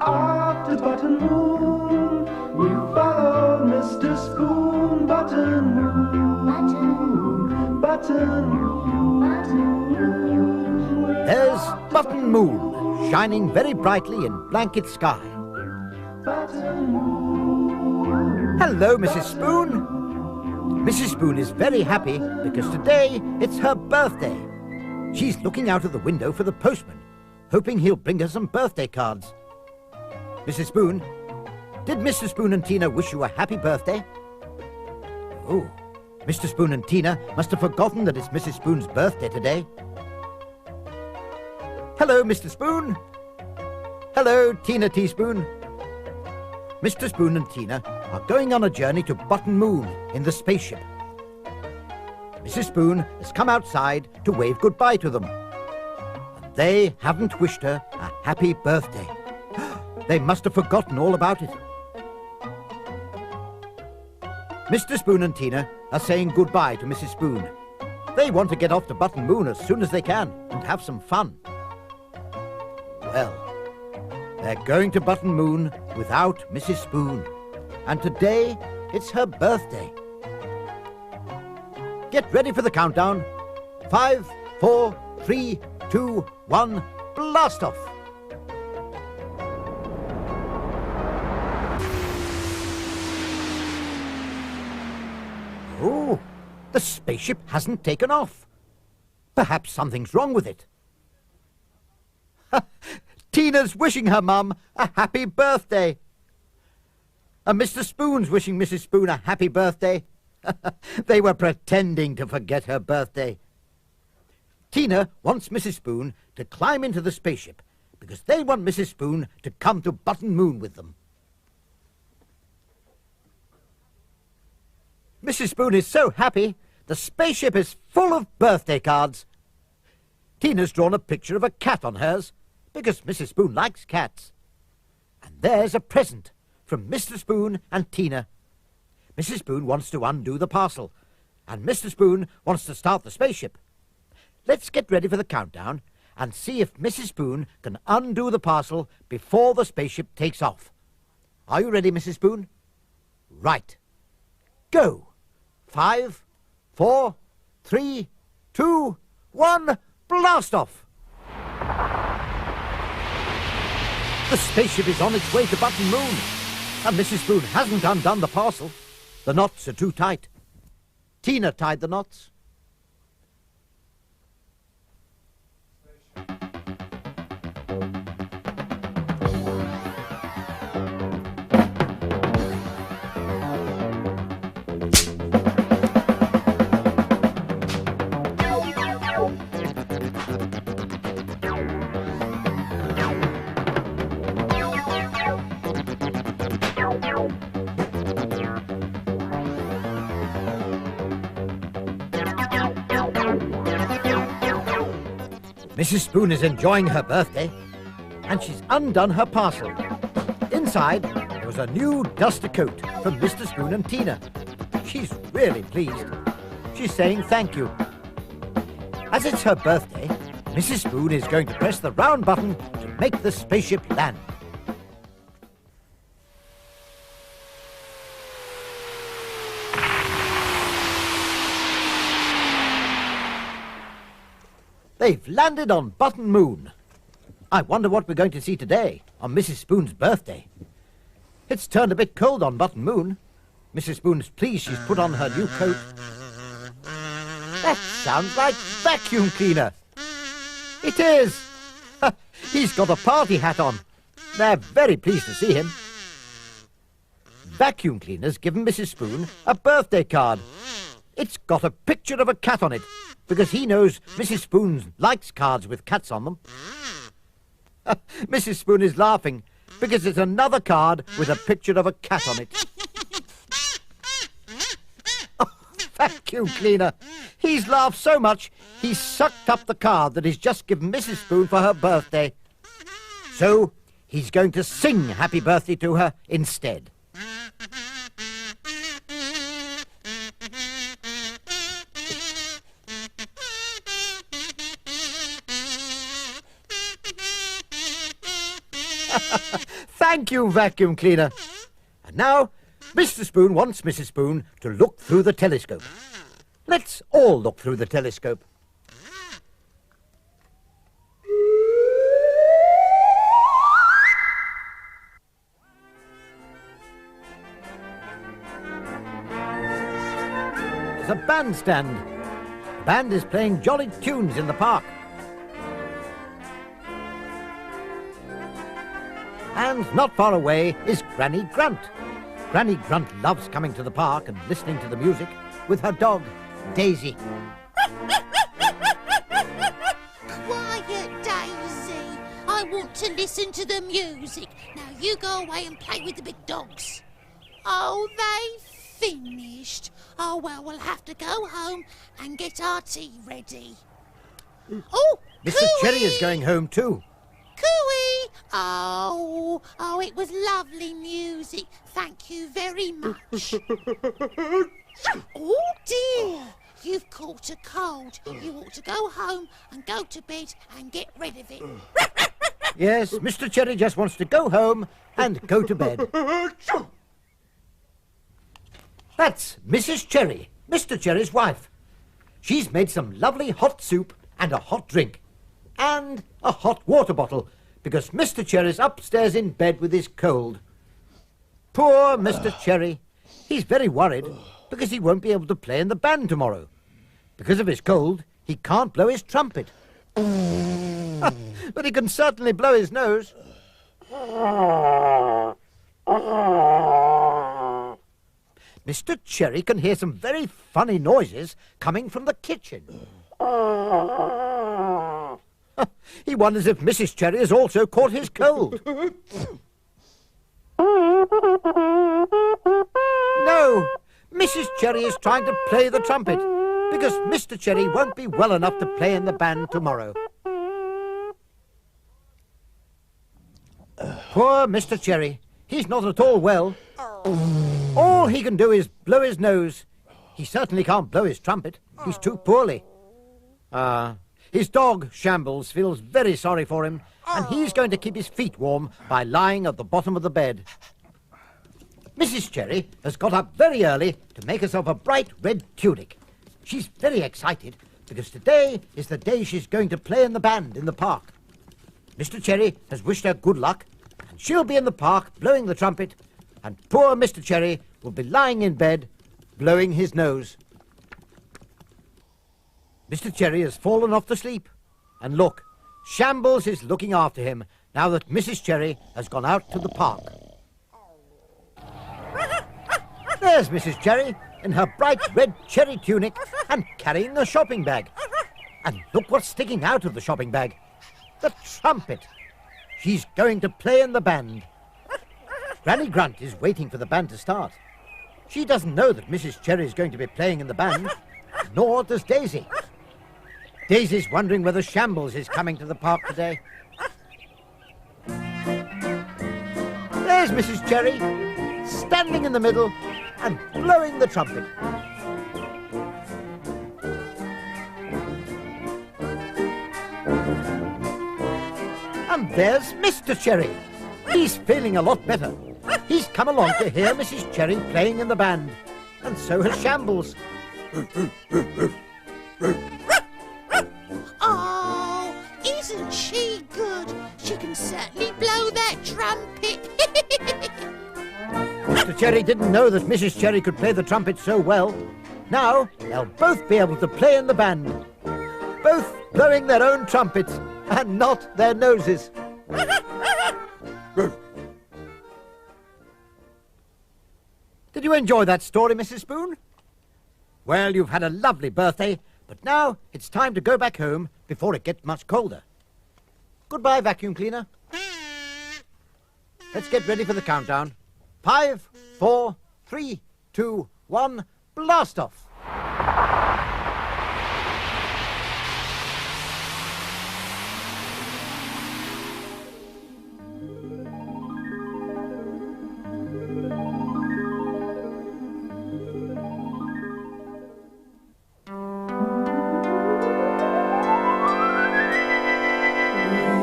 Off to Button Moon, we follow Mr. Spoon. Button Moon, Button Moon. There's Button Moon, shining very brightly in blanket sky. Hello, Mrs. Spoon. Mrs. Spoon is very happy because today it's her birthday. She's looking out of the window for the postman, hoping he'll bring her some birthday cards. Mrs. Spoon, did Mr. Spoon and Tina wish you a happy birthday? Oh, Mr. Spoon and Tina must have forgotten that it's Mrs. Spoon's birthday today. Hello, Mr. Spoon. Hello, Tina Teaspoon. Mr. Spoon and Tina are going on a journey to Button Moon in the spaceship. Mrs. Spoon has come outside to wave goodbye to them. And they haven't wished her a happy birthday. They must have forgotten all about it. Mr. Spoon and Tina are saying goodbye to Mrs. Spoon. They want to get off to Button Moon as soon as they can and have some fun. Well, they're going to Button Moon without Mrs. Spoon. And today, it's her birthday. Get ready for the countdown. 5, 4, 3, 2, 1, blast off! Oh, the spaceship hasn't taken off. Perhaps something's wrong with it. Tina's wishing her mum a happy birthday. And Mr. Spoon's wishing Mrs. Spoon a happy birthday. They were pretending to forget her birthday. Tina wants Mrs. Spoon to climb into the spaceship because they want Mrs. Spoon to come to Button Moon with them. Mrs. Spoon is so happy, the spaceship is full of birthday cards. Tina's drawn a picture of a cat on hers because Mrs. Spoon likes cats. And there's a present from Mr. Spoon and Tina. Mrs. Spoon wants to undo the parcel, and Mr. Spoon wants to start the spaceship. Let's get ready for the countdown and see if Mrs. Spoon can undo the parcel before the spaceship takes off. Are you ready, Mrs. Spoon? Right. Go. 5, 4, 3, 2, 1, blast off! The spaceship is on its way to Button Moon, and Mrs. Spoon hasn't undone the parcel. The knots are too tight. Tina tied the knots. Mrs. Spoon is enjoying her birthday, and she's undone her parcel. Inside, there was a new duster coat from Mr. Spoon and Tina. She's really pleased. She's saying thank you. As it's her birthday, Mrs. Spoon is going to press the round button to make the spaceship land. They've landed on Button Moon. I wonder what we're going to see today on Mrs. Spoon's birthday. It's turned a bit cold on Button Moon. Mrs. Spoon's pleased she's put on her new coat. That sounds like vacuum cleaner. It is. He's got a party hat on. They're very pleased to see him. Vacuum cleaner's given Mrs. Spoon a birthday card. It's got a picture of a cat on it, because he knows Mrs. Spoon likes cards with cats on them. Mrs. Spoon is laughing because it's another card with a picture of a cat on it. Oh, vacuum cleaner. He's laughed so much, he's sucked up the card that he's just given Mrs. Spoon for her birthday. So, he's going to sing happy birthday to her instead. Thank you, vacuum cleaner. And now, Mr. Spoon wants Mrs. Spoon to look through the telescope. Let's all look through the telescope. There's a bandstand. The band is playing jolly tunes in the park. And not far away is Granny Grunt. Granny Grunt loves coming to the park and listening to the music with her dog, Daisy. Quiet, Daisy. I want to listen to the music. Now you go away and play with the big dogs. Oh, they finished. Oh, well, we'll have to go home and get our tea ready. Oh, Mr. Cooey! Cherry is going home too. Cooey! Oh, it was lovely music. Thank you very much. Oh, dear. You've caught a cold. You ought to go home and go to bed and get rid of it. Yes, Mr. Cherry just wants to go home and go to bed. That's Mrs. Cherry, Mr. Cherry's wife. She's made some lovely hot soup and a hot drink. And a hot water bottle, because Mr. Cherry's upstairs in bed with his cold. Poor Mr. Cherry. He's very worried because he won't be able to play in the band tomorrow. Because of his cold, he can't blow his trumpet. But he can certainly blow his nose. Mr. Cherry can hear some very funny noises coming from the kitchen. He wonders if Mrs. Cherry has also caught his cold. No, Mrs. Cherry is trying to play the trumpet because Mr. Cherry won't be well enough to play in the band tomorrow. Poor Mr. Cherry. He's not at all well. All he can do is blow his nose. He certainly can't blow his trumpet. He's too poorly. His dog, Shambles, feels very sorry for him, and he's going to keep his feet warm by lying at the bottom of the bed. Mrs. Cherry has got up very early to make herself a bright red tunic. She's very excited because today is the day she's going to play in the band in the park. Mr. Cherry has wished her good luck, and she'll be in the park blowing the trumpet, and poor Mr. Cherry will be lying in bed blowing his nose. Mr. Cherry has fallen off to sleep. And look, Shambles is looking after him now that Mrs. Cherry has gone out to the park. There's Mrs. Cherry in her bright red cherry tunic and carrying a shopping bag. And look what's sticking out of the shopping bag. The trumpet. She's going to play in the band. Granny Grunt is waiting for the band to start. She doesn't know that Mrs. Cherry is going to be playing in the band, nor does Daisy. Daisy's wondering whether Shambles is coming to the park today. There's Mrs. Cherry, standing in the middle and blowing the trumpet. And there's Mr. Cherry. He's feeling a lot better. He's come along to hear Mrs. Cherry playing in the band. And so has Shambles. Oh, isn't she good? She can certainly blow that trumpet. Mr. Cherry didn't know that Mrs. Cherry could play the trumpet so well. Now they'll both be able to play in the band. Both blowing their own trumpets and not their noses. Did you enjoy that story, Mrs. Spoon? Well, you've had a lovely birthday, but now it's time to go back home before it gets much colder. Goodbye, vacuum cleaner. Let's get ready for the countdown. 5, 4, 3, 2, 1, blast off!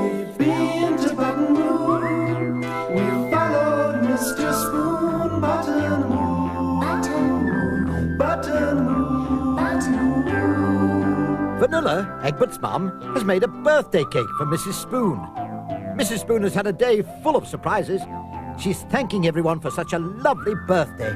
We've been to Button Moon. We've Vanilla, Egbert's mum, has made a birthday cake for Mrs. Spoon. Mrs. Spoon has had a day full of surprises. She's thanking everyone for such a lovely birthday.